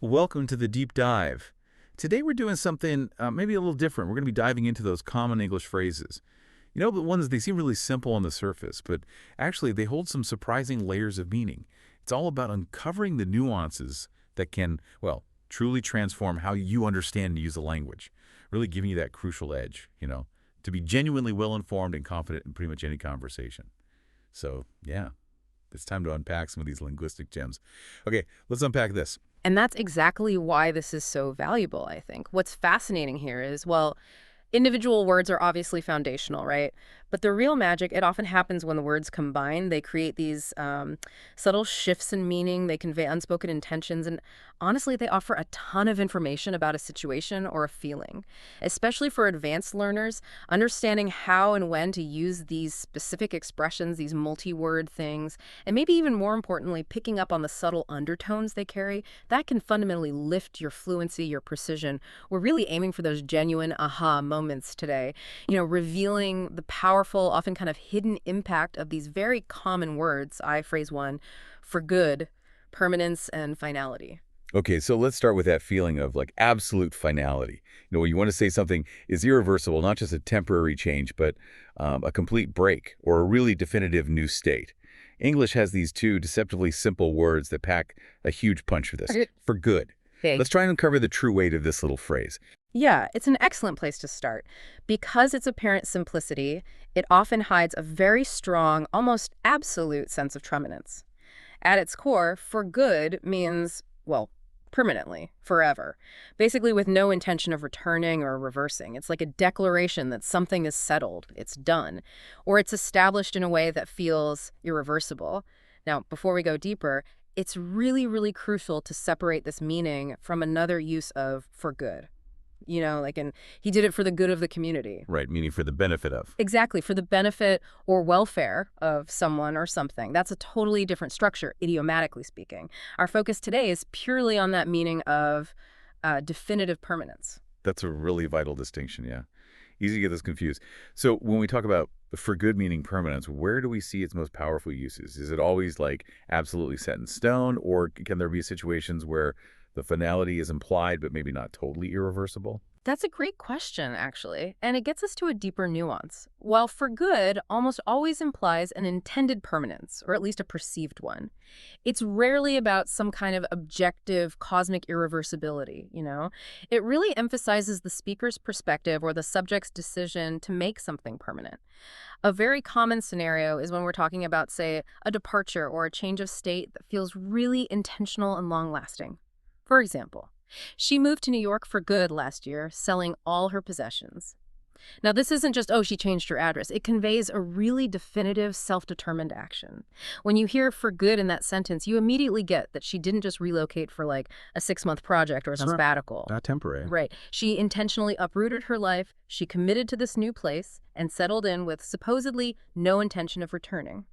Welcome to the deep dive. Today we're doing something maybe a little different. We're going to be diving into those common English phrases. The ones they seem really simple on the surface, but actually they hold some surprising layers of meaning. It's all about uncovering the nuances that can, well, truly transform how you understand and use the language, really giving you that crucial edge, to be genuinely well-informed and confident in pretty much any conversation. So, yeah, it's time to unpack some of these linguistic gems. Okay, let's unpack this. And that's exactly why this is so valuable, I think. What's fascinating here is, well, individual words are obviously foundational, right? But the real magic, it often happens when the words combine. They create these subtle shifts in meaning. They convey unspoken intentions. And honestly, they offer a ton of information about a situation or a feeling. Especially for advanced learners, understanding how and when to use these specific expressions, these multi-word things, and maybe even more importantly, picking up on the subtle undertones they carry, that can fundamentally lift your fluency, your precision. We're really aiming for those genuine aha moments today, revealing the powerful, often kind of hidden impact of these very common words, phrase one, for good, permanence, and finality. Okay, so let's start with that feeling of like absolute finality. When you want to say something is irreversible, not just a temporary change, but a complete break or a really definitive new state. English has these two deceptively simple words that pack a huge punch for this. For good. Okay. Let's try and uncover the true weight of this little phrase. Yeah, it's an excellent place to start. Because its apparent simplicity, it often hides a very strong, almost absolute sense of permanence. At its core, for good means, well, permanently, forever, basically with no intention of returning or reversing. It's like a declaration that something is settled, it's done, or it's established in a way that feels irreversible. Now, before we go deeper, it's really, really crucial to separate this meaning from another use of for good. And he did it for the good of the community. Right, meaning for the benefit of. Exactly, for the benefit or welfare of someone or something. That's a totally different structure, idiomatically speaking. Our focus today is purely on that meaning of definitive permanence. That's a really vital distinction, yeah. Easy to get this confused. So when we talk about for good meaning permanence, where do we see its most powerful uses? Is it always like absolutely set in stone, or can there be situations where the finality is implied but maybe not totally irreversible? That's a great question, actually, and it gets us to a deeper nuance. While for good almost always implies an intended permanence, or at least a perceived one, it's rarely about some kind of objective cosmic irreversibility, It really emphasizes the speaker's perspective or the subject's decision to make something permanent. A very common scenario is when we're talking about, say, a departure or a change of state that feels really intentional and long-lasting. For example, she moved to New York for good last year, selling all her possessions. Now, this isn't just, oh, she changed her address. It conveys a really definitive, self-determined action. When you hear for good in that sentence, you immediately get that she didn't just relocate for like a 6-month project or a sabbatical. Not temporary. Right. She intentionally uprooted her life, she committed to this new place, and settled in with supposedly no intention of returning.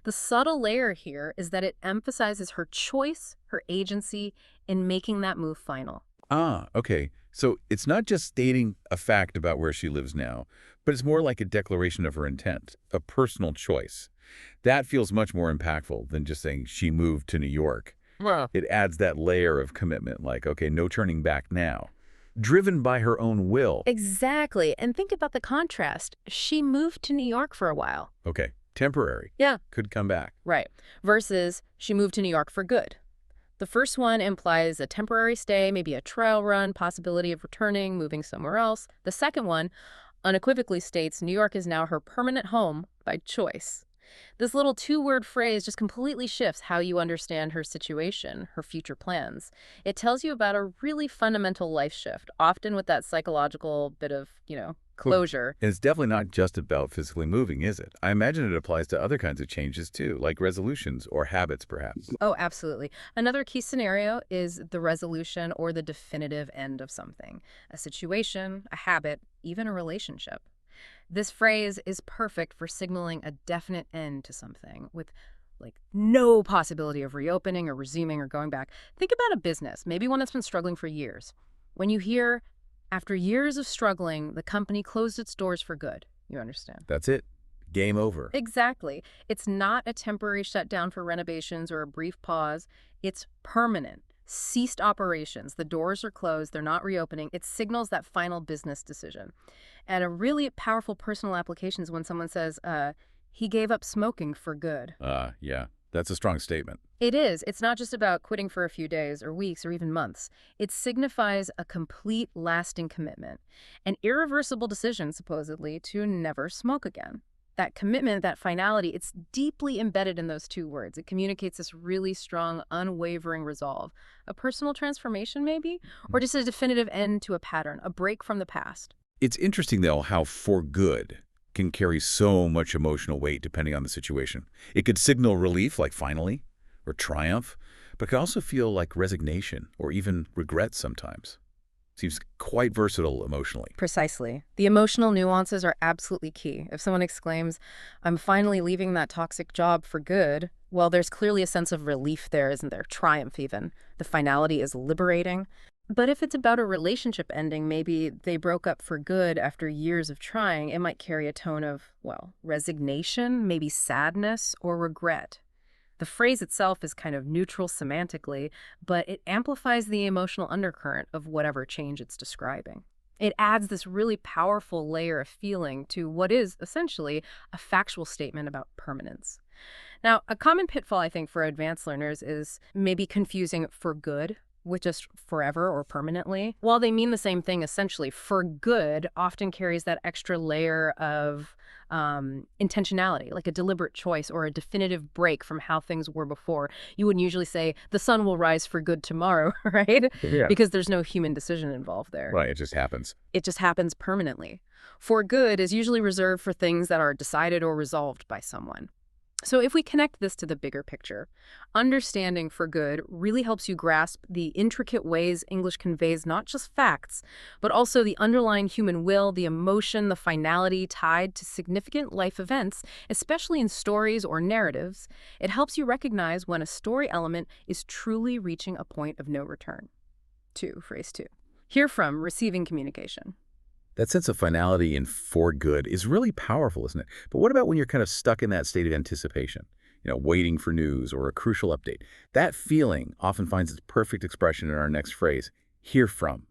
The subtle layer here is that it emphasizes her choice, her agency, in making that move final. Ah, okay. So it's not just stating a fact about where she lives now, but it's more like a declaration of her intent, a personal choice. That feels much more impactful than just saying she moved to New York. Well, It adds that layer of commitment, like, okay, no turning back now. Driven by her own will. exactly. And think about the contrast. She moved to New York for a while. Okay, temporary. Yeah. Could come back. Right. Versus she moved to New York for good. The first one implies a temporary stay, maybe a trial run, possibility of returning, moving somewhere else. The second one unequivocally states New York is now her permanent home by choice. This little 2-word phrase just completely shifts how you understand her situation, her future plans. It tells you about a really fundamental life shift, often with that psychological bit of, closure. And it's definitely not just about physically moving, is it? I imagine it applies to other kinds of changes too, like resolutions or habits, perhaps. Oh, absolutely. Another key scenario is the resolution or the definitive end of something, a situation, a habit, even a relationship. This phrase is perfect for signaling a definite end to something with no possibility of reopening or resuming or going back. Think about a business, maybe one that's been struggling for years. When you hear, after years of struggling, the company closed its doors for good, you understand? That's it. Game over. Exactly. It's not a temporary shutdown for renovations or a brief pause. It's permanent, ceased operations. The doors are closed. They're not reopening. It signals that final business decision. And a really powerful personal application is when someone says, he gave up smoking for good. Yeah, that's a strong statement. It is. It's not just about quitting for a few days or weeks or even months. It signifies a complete, lasting commitment, an irreversible decision, supposedly, to never smoke again. That commitment, that finality, it's deeply embedded in those two words. It communicates this really strong, unwavering resolve. A personal transformation, maybe? Or just a definitive end to a pattern, a break from the past. It's interesting, though, how for good can carry so much emotional weight depending on the situation. It could signal relief, like finally, or triumph, but could also feel like resignation or even regret sometimes. Seems quite versatile emotionally. Precisely. The emotional nuances are absolutely key. If someone exclaims, I'm finally leaving that toxic job for good, well, there's clearly a sense of relief there, isn't there? Triumph, even. The finality is liberating. But if it's about a relationship ending, maybe they broke up for good after years of trying, it might carry a tone of, well, resignation, maybe sadness or regret. The phrase itself is kind of neutral semantically, but it amplifies the emotional undercurrent of whatever change it's describing. It adds this really powerful layer of feeling to what is essentially a factual statement about permanence. Now, a common pitfall, I think, for advanced learners is maybe confusing for good with just forever or permanently. While they mean the same thing, essentially, for good often carries that extra layer of intentionality, like a deliberate choice or a definitive break from how things were before. You wouldn't usually say, the sun will rise for good tomorrow, right? Yeah. Because there's no human decision involved there. Right, it just happens. It just happens permanently. For good is usually reserved for things that are decided or resolved by someone. So if we connect this to the bigger picture, understanding for good really helps you grasp the intricate ways English conveys not just facts, but also the underlying human will, the emotion, the finality tied to significant life events, especially in stories or narratives. It helps you recognize when a story element is truly reaching a point of no return. Phrase 2. Hear from receiving communication. That sense of finality and for good is really powerful, isn't it? But what about when you're kind of stuck in that state of anticipation, waiting for news or a crucial update? That feeling often finds its perfect expression in our next phrase, hear from.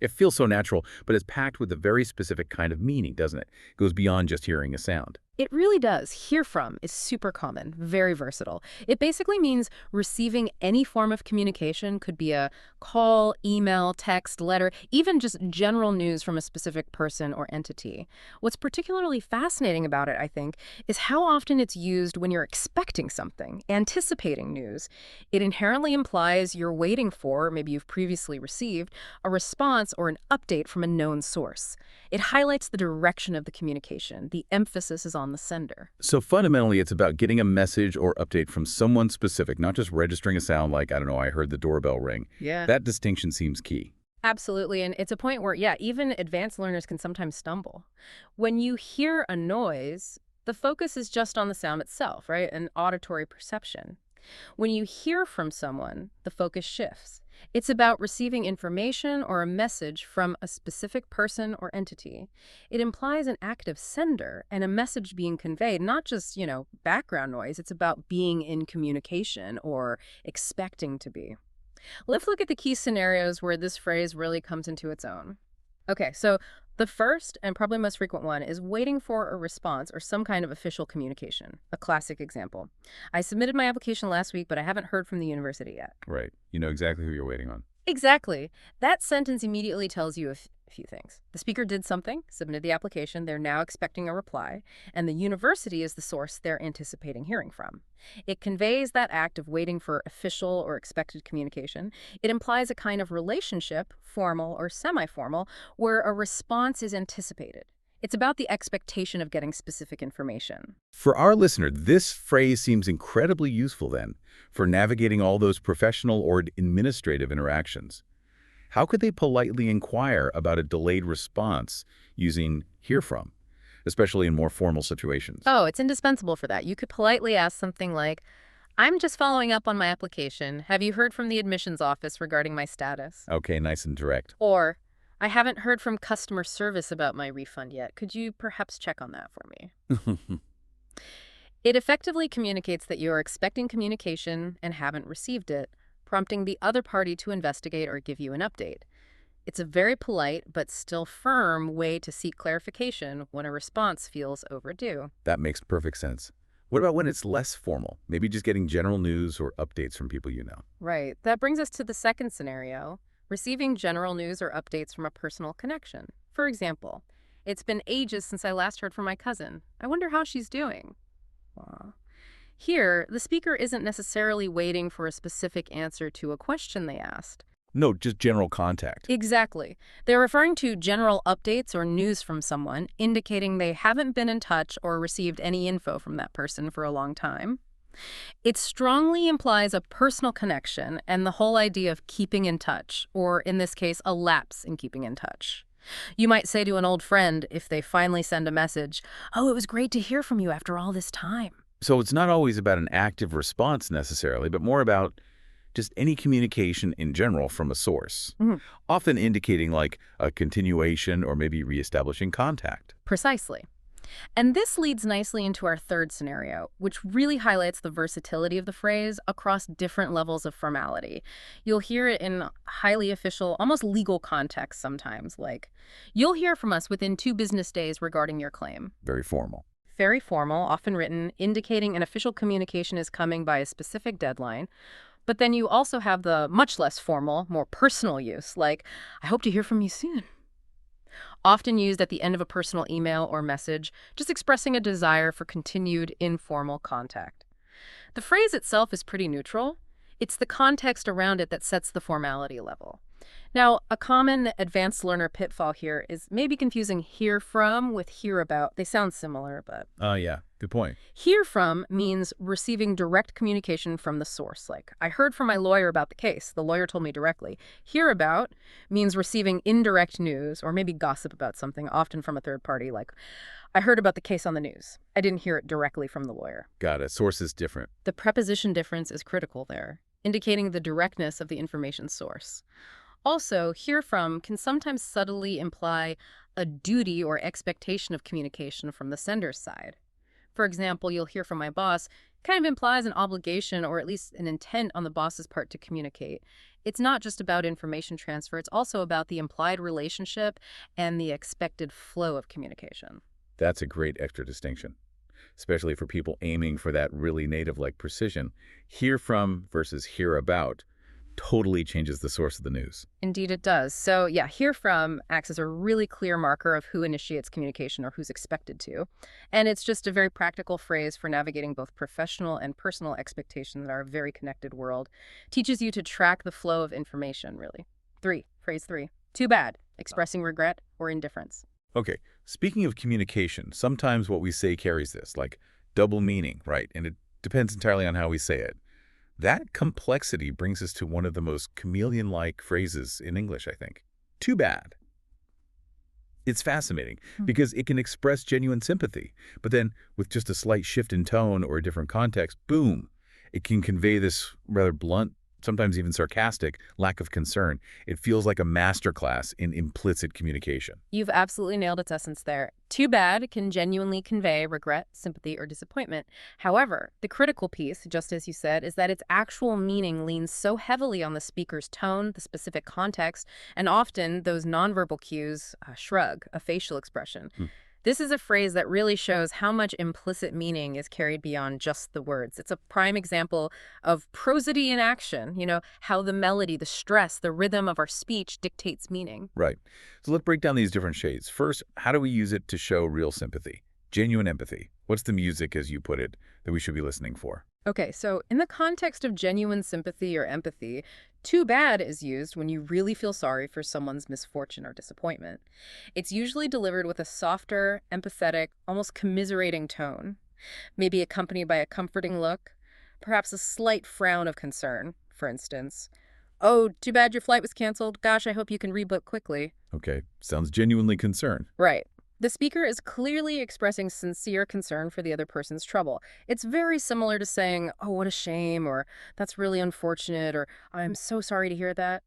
It feels so natural, but it's packed with a very specific kind of meaning, doesn't it? It goes beyond just hearing a sound. It really does. Hear from is super common, very versatile. It basically means receiving any form of communication, could be a call, email, text, letter, even just general news from a specific person or entity. What's particularly fascinating about it, I think, is how often it's used when you're expecting something, anticipating news. It inherently implies you're waiting for, maybe you've previously received, a response or an update from a known source. It highlights the direction of the communication. The emphasis is on the sender. So fundamentally, it's about getting a message or update from someone specific, not just registering a sound like, I don't know, I heard the doorbell ring. Yeah. That distinction seems key. Absolutely. And it's a point where, even advanced learners can sometimes stumble. When you hear a noise, the focus is just on the sound itself, right? An auditory perception. When you hear from someone, the focus shifts. It's about receiving information or a message from a specific person or entity. It implies an active sender and a message being conveyed, not just, background noise. It's about being in communication or expecting to be. Let's look at the key scenarios where this phrase really comes into its own. Okay, so the first and probably most frequent one is waiting for a response or some kind of official communication. A classic example. I submitted my application last week, but I haven't heard from the university yet. Right. You know exactly who you're waiting on. Exactly. That sentence immediately tells you a few things. The speaker did something, submitted the application, they're now expecting a reply, and the university is the source they're anticipating hearing from. It conveys that act of waiting for official or expected communication. It implies a kind of relationship, formal or semi-formal, where a response is anticipated. It's about the expectation of getting specific information. For our listener, this phrase seems incredibly useful then for navigating all those professional or administrative interactions. How could they politely inquire about a delayed response using hear from, especially in more formal situations? Oh, it's indispensable for that. You could politely ask something like, I'm just following up on my application. Have you heard from the admissions office regarding my status? Okay, nice and direct. Or, I haven't heard from customer service about my refund yet. Could you perhaps check on that for me? It effectively communicates that you are expecting communication and haven't received it, prompting the other party to investigate or give you an update. It's a very polite but still firm way to seek clarification when a response feels overdue. That makes perfect sense. What about when it's less formal? Maybe just getting general news or updates from people you know. Right. That brings us to the second scenario, receiving general news or updates from a personal connection. For example, it's been ages since I last heard from my cousin. I wonder how she's doing. Aw. Here, the speaker isn't necessarily waiting for a specific answer to a question they asked. No, just general contact. Exactly. They're referring to general updates or news from someone, indicating they haven't been in touch or received any info from that person for a long time. It strongly implies a personal connection and the whole idea of keeping in touch, or in this case, a lapse in keeping in touch. You might say to an old friend, if they finally send a message, "Oh, it was great to hear from you after all this time." So it's not always about an active response necessarily, but more about just any communication in general from a source, often indicating like a continuation or maybe reestablishing contact. Precisely. And this leads nicely into our third scenario, which really highlights the versatility of the phrase across different levels of formality. You'll hear it in highly official, almost legal contexts sometimes, like, "You'll hear from us within 2 business days regarding your claim." Very formal. Very formal, often written, indicating an official communication is coming by a specific deadline. But then you also have the much less formal, more personal use, like, "I hope to hear from you soon." Often used at the end of a personal email or message, just expressing a desire for continued informal contact. The phrase itself is pretty neutral. It's the context around it that sets the formality level. Now, a common advanced learner pitfall here is maybe confusing hear from with hear about. They sound similar, but Yeah, good point. hear from means receiving direct communication from the source. Like, "I heard from my lawyer about the case. The lawyer told me directly." Hear about means receiving indirect news or maybe gossip about something, often from a third party. Like, "I heard about the case on the news. I didn't hear it directly from the lawyer." Got it. Source is different. The preposition difference is critical there, indicating the directness of the information source. Also, hear from can sometimes subtly imply a duty or expectation of communication from the sender's side. For example, "You'll hear from my boss" kind of implies an obligation or at least an intent on the boss's part to communicate. It's not just about information transfer, it's also about the implied relationship and the expected flow of communication. That's a great extra distinction, especially for people aiming for that really native-like precision. Hear from versus hear about totally changes the source of the news. Indeed, it does. So yeah, hear from acts as a really clear marker of who initiates communication or who's expected to. And it's just a very practical phrase for navigating both professional and personal expectations in our very connected world. Teaches you to track the flow of information, really. Phrase 3. Too bad. Expressing regret or indifference. Okay, speaking of communication, sometimes what we say carries this, like double meaning, right? And it depends entirely on how we say it. That complexity brings us to one of the most chameleon-like phrases in English, I think. Too bad. It's fascinating because it can express genuine sympathy, but then with just a slight shift in tone or a different context, boom, it can convey this rather blunt, sometimes even sarcastic, lack of concern. It feels like a masterclass in implicit communication. You've absolutely nailed its essence there. Too bad can genuinely convey regret, sympathy, or disappointment. However, the critical piece, just as you said, is that its actual meaning leans so heavily on the speaker's tone, the specific context, and often those nonverbal cues, a shrug, a facial expression. This is a phrase that really shows how much implicit meaning is carried beyond just the words. It's a prime example of prosody in action, how the melody, the stress, the rhythm of our speech dictates meaning. Right. So let's break down these different shades. First, how do we use it to show real sympathy? Genuine empathy. What's the music, as you put it, that we should be listening for? Okay, so in the context of genuine sympathy or empathy, too bad is used when you really feel sorry for someone's misfortune or disappointment. It's usually delivered with a softer, empathetic, almost commiserating tone, maybe accompanied by a comforting look, perhaps a slight frown of concern, for instance. "Oh, too bad your flight was canceled. Gosh, I hope you can rebook quickly." Okay, sounds genuinely concerned. Right. The speaker is clearly expressing sincere concern for the other person's trouble. It's very similar to saying, "Oh, what a shame," or "That's really unfortunate," or "I'm so sorry to hear that."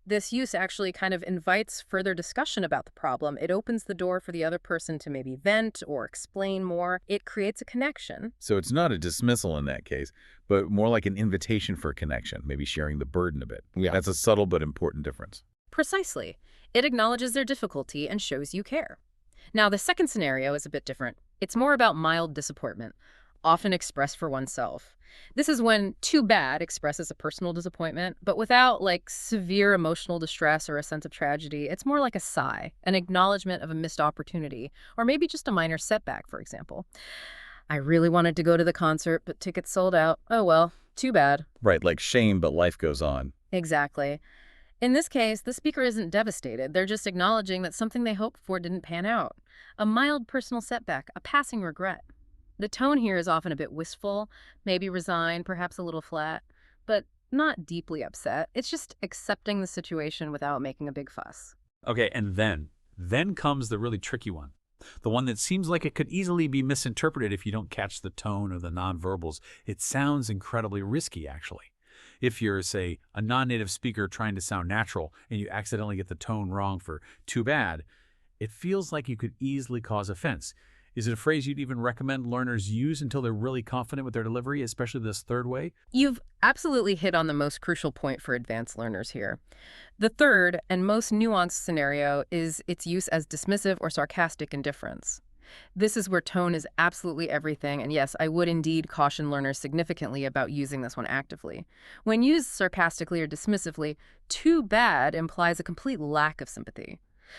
This use actually kind of invites further discussion about the problem. It opens the door for the other person to maybe vent or explain more. It creates a connection. So it's not a dismissal in that case, but more like an invitation for connection, maybe sharing the burden a bit. Yeah. That's a subtle but important difference. Precisely. It acknowledges their difficulty and shows you care. Now, the second scenario is a bit different. It's more about mild disappointment, often expressed for oneself. This is when too bad expresses a personal disappointment, but without severe emotional distress or a sense of tragedy. It's more like a sigh, an acknowledgement of a missed opportunity, or maybe just a minor setback, for example. I really wanted to go to the concert, but tickets sold out. Oh well, too bad. Right, like shame, but life goes on. Exactly. In this case, the speaker isn't devastated. They're just acknowledging that something they hoped for didn't pan out. A mild personal setback, a passing regret. The tone here is often a bit wistful, maybe resigned, perhaps a little flat, but not deeply upset. It's just accepting the situation without making a big fuss. Okay, and then comes the really tricky one. The one that seems like it could easily be misinterpreted if you don't catch the tone or the nonverbals. It sounds incredibly risky, actually. If you're, say, a non-native speaker trying to sound natural and you accidentally get the tone wrong for too bad, it feels like you could easily cause offense. Is it a phrase you'd even recommend learners use until they're really confident with their delivery, especially this third way? You've absolutely hit on the most crucial point for advanced learners here. The third and most nuanced scenario is its use as dismissive or sarcastic indifference. This is where tone is absolutely everything, and yes, I would indeed caution learners significantly about using this one actively. When used sarcastically or dismissively, too bad implies a complete lack of sympathy.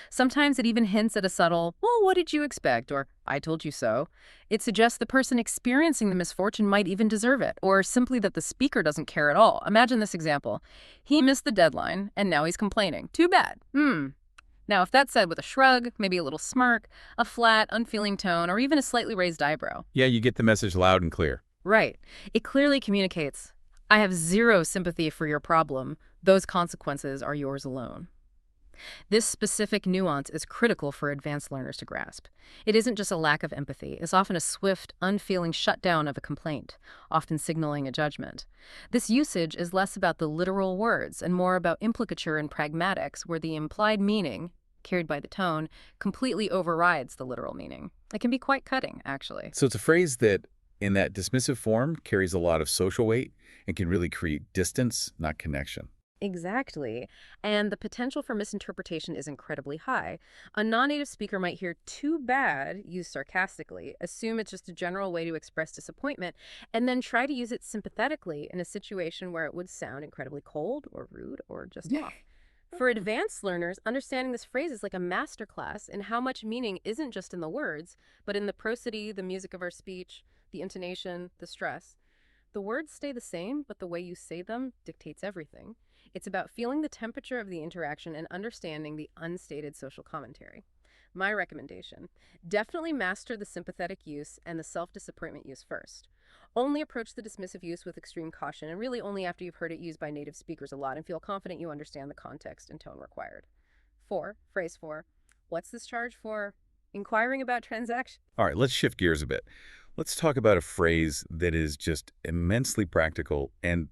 Sometimes it even hints at a subtle, well, what did you expect? Or, I told you so. It suggests the person experiencing the misfortune might even deserve it, or simply that the speaker doesn't care at all. Imagine this example. He missed the deadline, and now he's complaining. Too bad. Now, if that's said with a shrug, maybe a little smirk, a flat, unfeeling tone, or even a slightly raised eyebrow. Yeah, you get the message loud and clear. Right. It clearly communicates, I have zero sympathy for your problem. Those consequences are yours alone. This specific nuance is critical for advanced learners to grasp. It isn't just a lack of empathy. It's often a swift, unfeeling shutdown of a complaint, often signaling a judgment. This usage is less about the literal words and more about implicature and pragmatics, where the implied meaning, carried by the tone, completely overrides the literal meaning. It can be quite cutting, actually. So it's a phrase that, in that dismissive form, carries a lot of social weight and can really create distance, not connection. Exactly. And the potential for misinterpretation is incredibly high. A non-native speaker might hear too bad used sarcastically, assume it's just a general way to express disappointment, and then try to use it sympathetically in a situation where it would sound incredibly cold or rude or just off. For advanced learners, understanding this phrase is like a masterclass in how much meaning isn't just in the words, but in the prosody, the music of our speech, the intonation, the stress. The words stay the same, but the way you say them dictates everything. It's about feeling the temperature of the interaction and understanding the unstated social commentary. My recommendation, definitely master the sympathetic use and the self-disappointment use first. Only approach the dismissive use with extreme caution, and really only after you've heard it used by native speakers a lot and feel confident you understand the context and tone required. Phrase 4, what's this charge for? Inquiring about transaction. All right, let's shift gears a bit. Let's talk about a phrase that is just immensely practical and,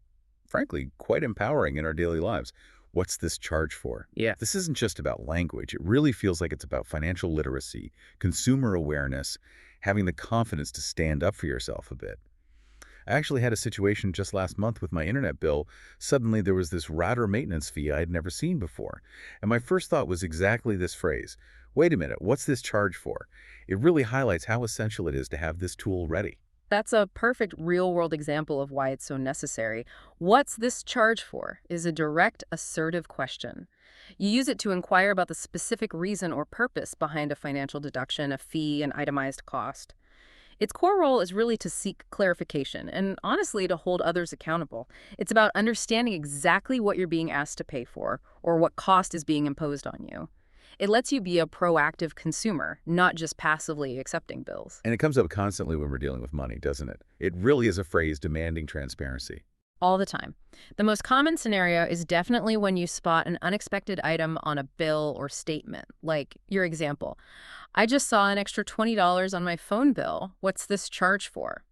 frankly, quite empowering in our daily lives. What's this charge for? Yeah. This isn't just about language. It really feels like it's about financial literacy, consumer awareness, having the confidence to stand up for yourself a bit. I actually had a situation just last month with my internet bill. Suddenly there was this router maintenance fee I had never seen before. And my first thought was exactly this phrase. Wait a minute, what's this charge for? It really highlights how essential it is to have this tool ready. That's a perfect real-world example of why it's so necessary. What's this charge for is a direct, assertive question. You use it to inquire about the specific reason or purpose behind a financial deduction, a fee, an itemized cost. Its core role is really to seek clarification and, honestly, to hold others accountable. It's about understanding exactly what you're being asked to pay for or what cost is being imposed on you. It lets you be a proactive consumer, not just passively accepting bills. And it comes up constantly when we're dealing with money, doesn't it? It really is a phrase demanding transparency. All the time. The most common scenario is definitely when you spot an unexpected item on a bill or statement, like your example. I just saw an extra $20 on my phone bill. What's this charge for?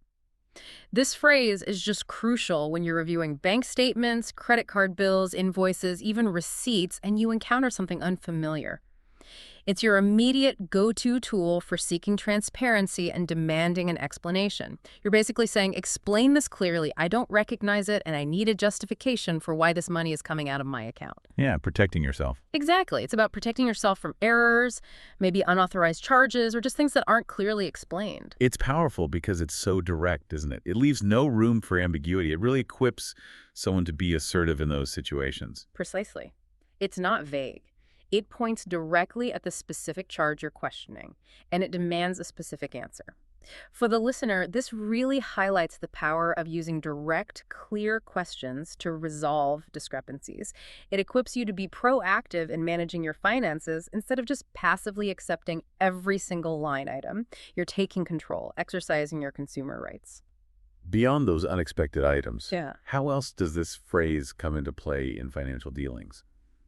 This phrase is just crucial when you're reviewing bank statements, credit card bills, invoices, even receipts, and you encounter something unfamiliar. It's your immediate go-to tool for seeking transparency and demanding an explanation. You're basically saying, explain this clearly. I don't recognize it, and I need a justification for why this money is coming out of my account. Yeah, protecting yourself. Exactly. It's about protecting yourself from errors, maybe unauthorized charges, or just things that aren't clearly explained. It's powerful because it's so direct, isn't it? It leaves no room for ambiguity. It really equips someone to be assertive in those situations. Precisely. It's not vague. It points directly at the specific charge you're questioning, and it demands a specific answer. For the listener, this really highlights the power of using direct, clear questions to resolve discrepancies. It equips you to be proactive in managing your finances instead of just passively accepting every single line item. You're taking control, exercising your consumer rights. Beyond those unexpected items, Yeah. how else does this phrase come into play in financial dealings?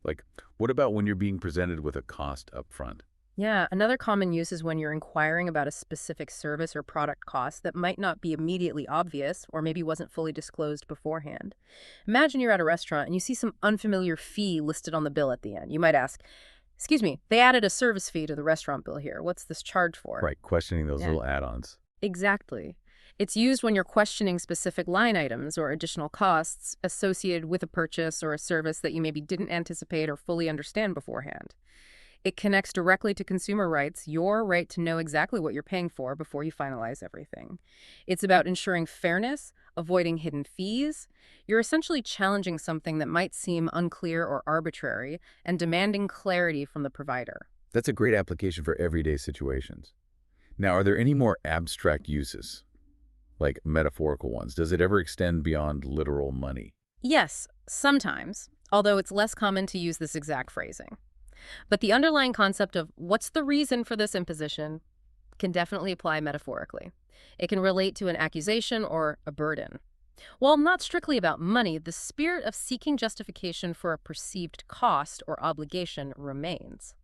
Like, what about when you're being presented with a cost up front? Yeah, another common use is when you're inquiring about a specific service or product cost that might not be immediately obvious or maybe wasn't fully disclosed beforehand. Imagine you're at a restaurant and you see some unfamiliar fee listed on the bill at the end. You might ask, excuse me, they added a service fee to the restaurant bill here. What's this charge for? Right, questioning those Yeah. little add-ons. Exactly. It's used when you're questioning specific line items or additional costs associated with a purchase or a service that you maybe didn't anticipate or fully understand beforehand. It connects directly to consumer rights, your right to know exactly what you're paying for before you finalize everything. It's about ensuring fairness, avoiding hidden fees. You're essentially challenging something that might seem unclear or arbitrary and demanding clarity from the provider. That's a great application for everyday situations. Now, are there any more abstract uses, like metaphorical ones? Does it ever extend beyond literal money? Yes, sometimes, although it's less common to use this exact phrasing. But the underlying concept of what's the reason for this imposition can definitely apply metaphorically. It can relate to an accusation or a burden. While not strictly about money, the spirit of seeking justification for a perceived cost or obligation remains.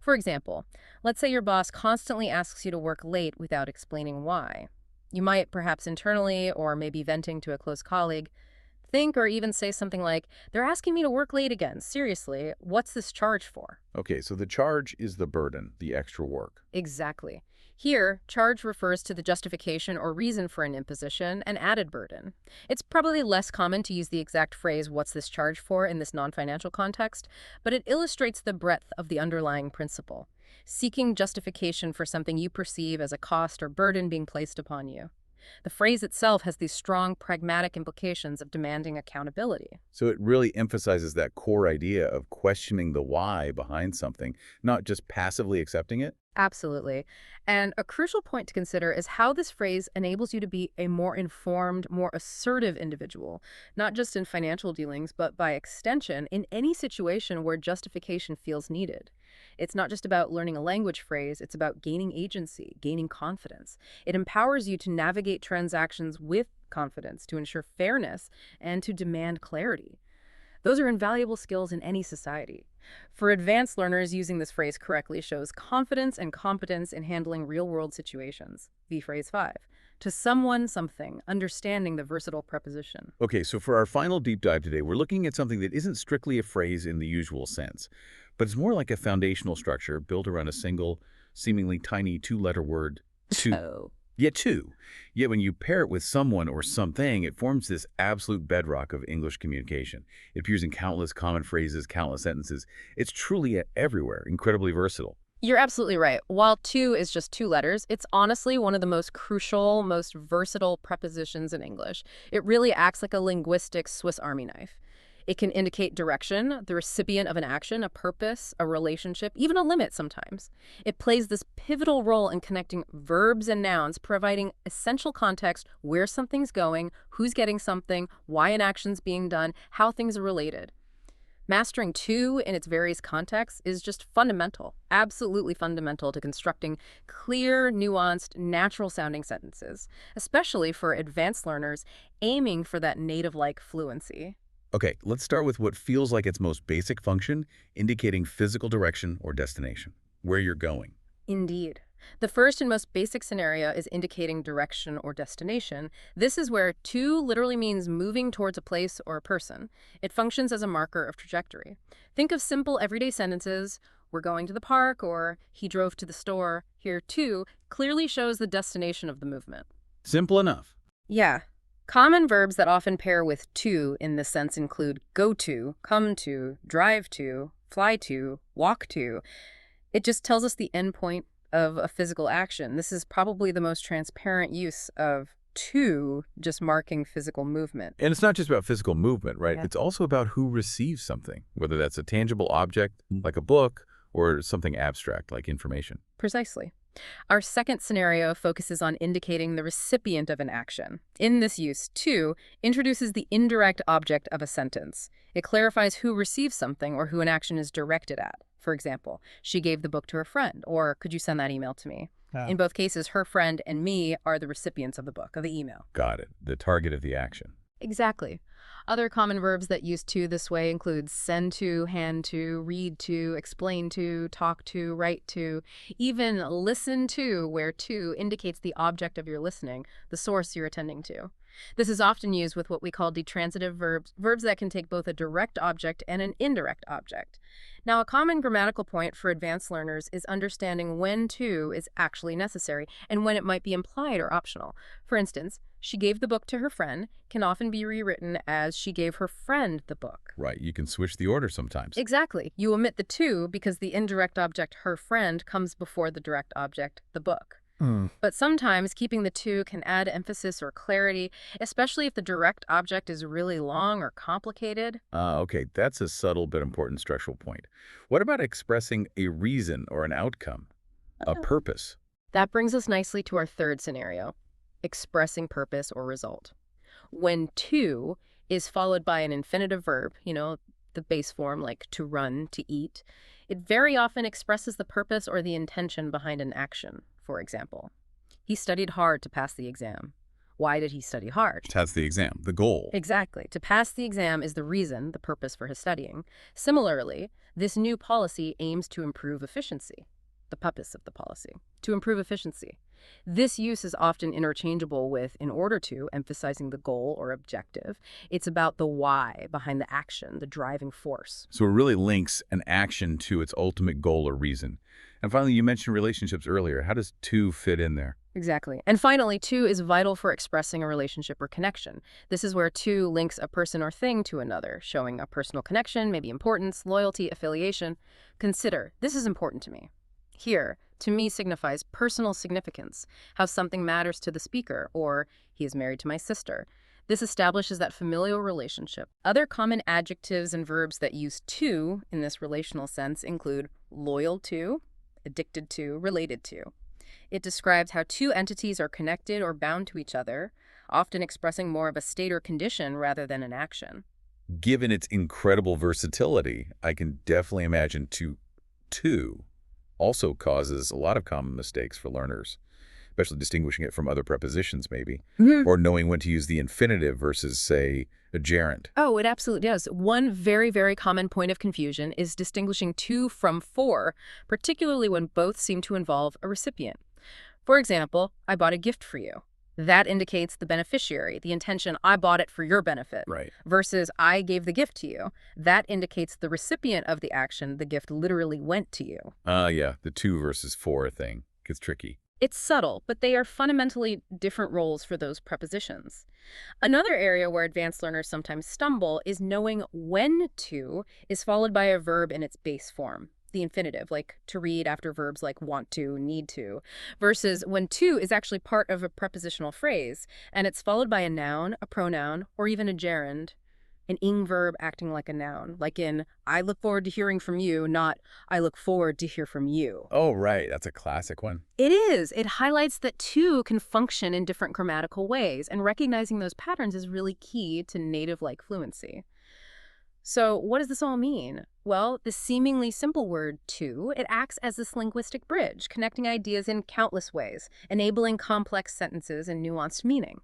For example, let's say your boss constantly asks you to work late without explaining why. You might, perhaps internally or maybe venting to a close colleague, think or even say something like, they're asking me to work late again. Seriously, what's this charge for? Okay, so the charge is the burden, the extra work. Exactly. Here, charge refers to the justification or reason for an imposition, an added burden. It's probably less common to use the exact phrase, what's this charge for, in this non-financial context, but it illustrates the breadth of the underlying principle, seeking justification for something you perceive as a cost or burden being placed upon you. The phrase itself has these strong, pragmatic implications of demanding accountability. So it really emphasizes that core idea of questioning the why behind something, not just passively accepting it. Absolutely. And a crucial point to consider is how this phrase enables you to be a more informed, more assertive individual, not just in financial dealings, but by extension, in any situation where justification feels needed. It's not just about learning a language phrase, it's about gaining agency, gaining confidence. It empowers you to navigate transactions with confidence, to ensure fairness, and to demand clarity. Those are invaluable skills in any society. For advanced learners, using this phrase correctly shows confidence and competence in handling real-world situations. V phrase 5. To someone, something, understanding the versatile preposition. Okay, so for our final deep dive today, we're looking at something that isn't strictly a phrase in the usual sense, but it's more like a foundational structure built around a single, seemingly tiny two-letter word, to. Oh. Yet when you pair it with someone or something, it forms this absolute bedrock of English communication. It appears in countless common phrases, countless sentences. It's truly everywhere, incredibly versatile. You're absolutely right. While to is just 2 letters, it's honestly one of the most crucial, most versatile prepositions in English. It really acts like a linguistic Swiss Army knife. It can indicate direction, the recipient of an action, a purpose, a relationship, even a limit sometimes. It plays this pivotal role in connecting verbs and nouns, providing essential context, where something's going, who's getting something, why an action's being done, how things are related. Mastering to in its various contexts is just fundamental, absolutely fundamental to constructing clear, nuanced, natural-sounding sentences, especially for advanced learners aiming for that native-like fluency. Okay, let's start with what feels like its most basic function, indicating physical direction or destination, where you're going. Indeed. The first and most basic scenario is indicating direction or destination. This is where to literally means moving towards a place or a person. It functions as a marker of trajectory. Think of simple everyday sentences, we're going to the park, or he drove to the store. Here, to clearly shows the destination of the movement. Simple enough. Yeah. Common verbs that often pair with to in this sense include go to, come to, drive to, fly to, walk to. It just tells us the end point of a physical action. This is probably the most transparent use of to just marking physical movement. And it's not just about physical movement, right? Yeah. It's also about who receives something, whether that's a tangible object like a book or something abstract like information. Precisely. Our second scenario focuses on indicating the recipient of an action. In this use, to introduces the indirect object of a sentence. It clarifies who receives something or who an action is directed at. For example, she gave the book to her friend, or could you send that email to me? In both cases, her friend and me are the recipients of the book, of the email. Got it. The target of the action. Exactly. Other common verbs that use to this way include send to, hand to, read to, explain to, talk to, write to, even listen to, where to indicates the object of your listening, the source you're attending to. This is often used with what we call detransitive verbs, verbs that can take both a direct object and an indirect object. Now, a common grammatical point for advanced learners is understanding when to is actually necessary and when it might be implied or optional. For instance, she gave the book to her friend can often be rewritten as she gave her friend the book. Right. You can switch the order sometimes. Exactly. You omit the to because the indirect object, her friend, comes before the direct object, the book. But sometimes keeping the to can add emphasis or clarity, especially if the direct object is really long or complicated. Okay, that's a subtle but important structural point. What about expressing a reason or an outcome, a purpose? That brings us nicely to our third scenario, expressing purpose or result. When to is followed by an infinitive verb, the base form like to run, to eat, it very often expresses the purpose or the intention behind an action. For example, he studied hard to pass the exam. Why did he study hard? That's the exam, the goal. Exactly. To pass the exam is the reason, the purpose for his studying. Similarly, this new policy aims to improve efficiency, the purpose of the policy, to improve efficiency. This use is often interchangeable with in order to, emphasizing the goal or objective. It's about the why behind the action, the driving force. So it really links an action to its ultimate goal or reason. And finally, you mentioned relationships earlier. How does to fit in there? Exactly. And finally, to is vital for expressing a relationship or connection. This is where to links a person or thing to another, showing a personal connection, maybe importance, loyalty, affiliation. Consider, this is important to me. Here, to me signifies personal significance, how something matters to the speaker, or he is married to my sister. This establishes that familial relationship. Other common adjectives and verbs that use to in this relational sense include loyal to, addicted to, related to. It describes how two entities are connected or bound to each other, often expressing more of a state or condition rather than an action. Given its incredible versatility, I can definitely imagine to also causes a lot of common mistakes for learners, especially distinguishing it from other prepositions maybe, or knowing when to use the infinitive versus, say, a gerund. Oh, it absolutely does. One very, very common point of confusion is distinguishing to from for, particularly when both seem to involve a recipient. For example, I bought a gift for you. That indicates the beneficiary, the intention, I bought it for your benefit. Right. Versus I gave the gift to you. That indicates the recipient of the action, the gift literally went to you. Yeah, the to versus for thing gets tricky. It's subtle, but they are fundamentally different roles for those prepositions. Another area where advanced learners sometimes stumble is knowing when to is followed by a verb in its base form, the infinitive, like to read after verbs like want to, need to, versus when to is actually part of a prepositional phrase, and it's followed by a noun, a pronoun, or even a gerund, an ing verb acting like a noun, like in I look forward to hearing from you, not I look forward to hear from you. Oh, right. That's a classic one. It is. It highlights that to can function in different grammatical ways, and recognizing those patterns is really key to native-like fluency. So what does this all mean? Well, the seemingly simple word to, it acts as this linguistic bridge, connecting ideas in countless ways, enabling complex sentences and nuanced meaning.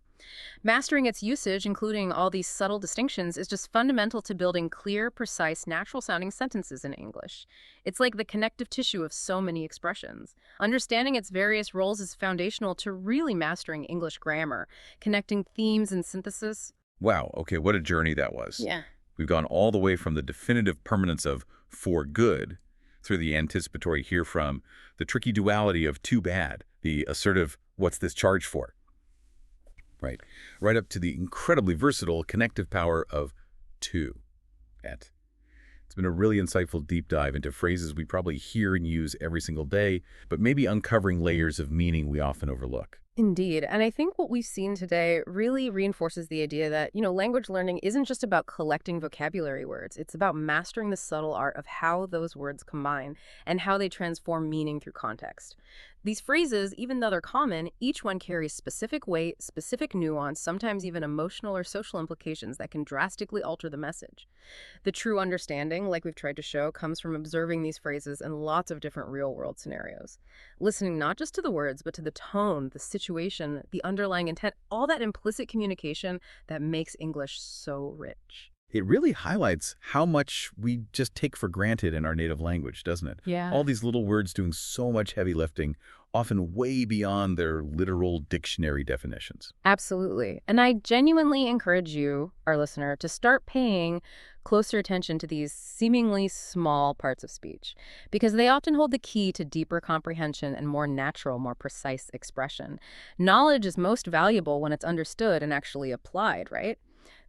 Mastering its usage, including all these subtle distinctions, is just fundamental to building clear, precise, natural-sounding sentences in English. It's like the connective tissue of so many expressions. Understanding its various roles is foundational to really mastering English grammar, connecting themes and synthesis. Wow, okay, what a journey that was. Yeah. We've gone all the way from the definitive permanence of for good, through the anticipatory hear from, the tricky duality of too bad, the assertive what's this charge for, right up to the incredibly versatile connective power of to. It's been a really insightful deep dive into phrases we probably hear and use every single day, but maybe uncovering layers of meaning we often overlook. Indeed. And I think what we've seen today really reinforces the idea that, language learning isn't just about collecting vocabulary words. It's about mastering the subtle art of how those words combine and how they transform meaning through context. These phrases, even though they're common, each one carries specific weight, specific nuance, sometimes even emotional or social implications that can drastically alter the message. The true understanding, like we've tried to show, comes from observing these phrases in lots of different real-world scenarios. Listening not just to the words, but to the tone, the situation, the underlying intent, all that implicit communication that makes English so rich. It really highlights how much we just take for granted in our native language, doesn't it? Yeah. All these little words doing so much heavy lifting, often way beyond their literal dictionary definitions. Absolutely. And I genuinely encourage you, our listener, to start paying closer attention to these seemingly small parts of speech, because they often hold the key to deeper comprehension and more natural, more precise expression. Knowledge is most valuable when it's understood and actually applied, right?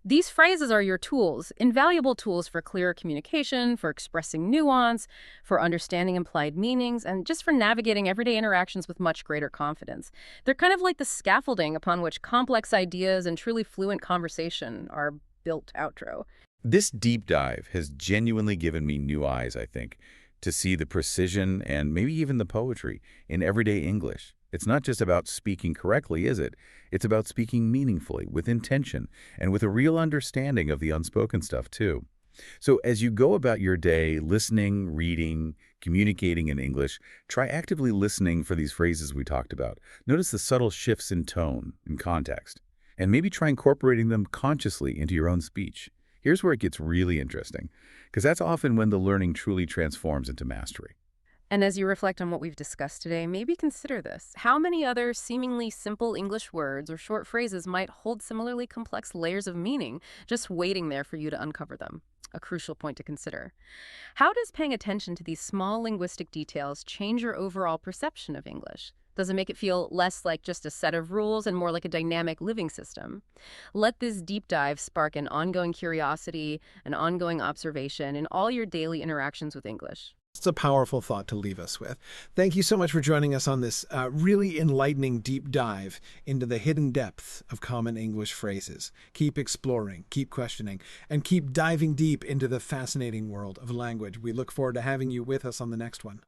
These phrases are your tools, invaluable tools for clearer communication, for expressing nuance, for understanding implied meanings, and just for navigating everyday interactions with much greater confidence. They're kind of like the scaffolding upon which complex ideas and truly fluent conversation are built. Outro. This deep dive has genuinely given me new eyes, I think, to see the precision and maybe even the poetry in everyday English. It's not just about speaking correctly, is it? It's about speaking meaningfully, with intention, and with a real understanding of the unspoken stuff, too. So as you go about your day listening, reading, communicating in English, try actively listening for these phrases we talked about. Notice the subtle shifts in tone and context, and maybe try incorporating them consciously into your own speech. Here's where it gets really interesting, because that's often when the learning truly transforms into mastery. And as you reflect on what we've discussed today, maybe consider this. How many other seemingly simple English words or short phrases might hold similarly complex layers of meaning, just waiting there for you to uncover them? A crucial point to consider. How does paying attention to these small linguistic details change your overall perception of English? Does it make it feel less like just a set of rules and more like a dynamic living system? Let this deep dive spark an ongoing curiosity, an ongoing observation in all your daily interactions with English. It's a powerful thought to leave us with. Thank you so much for joining us on this really enlightening deep dive into the hidden depth of common English phrases. Keep exploring, keep questioning, and keep diving deep into the fascinating world of language. We look forward to having you with us on the next one.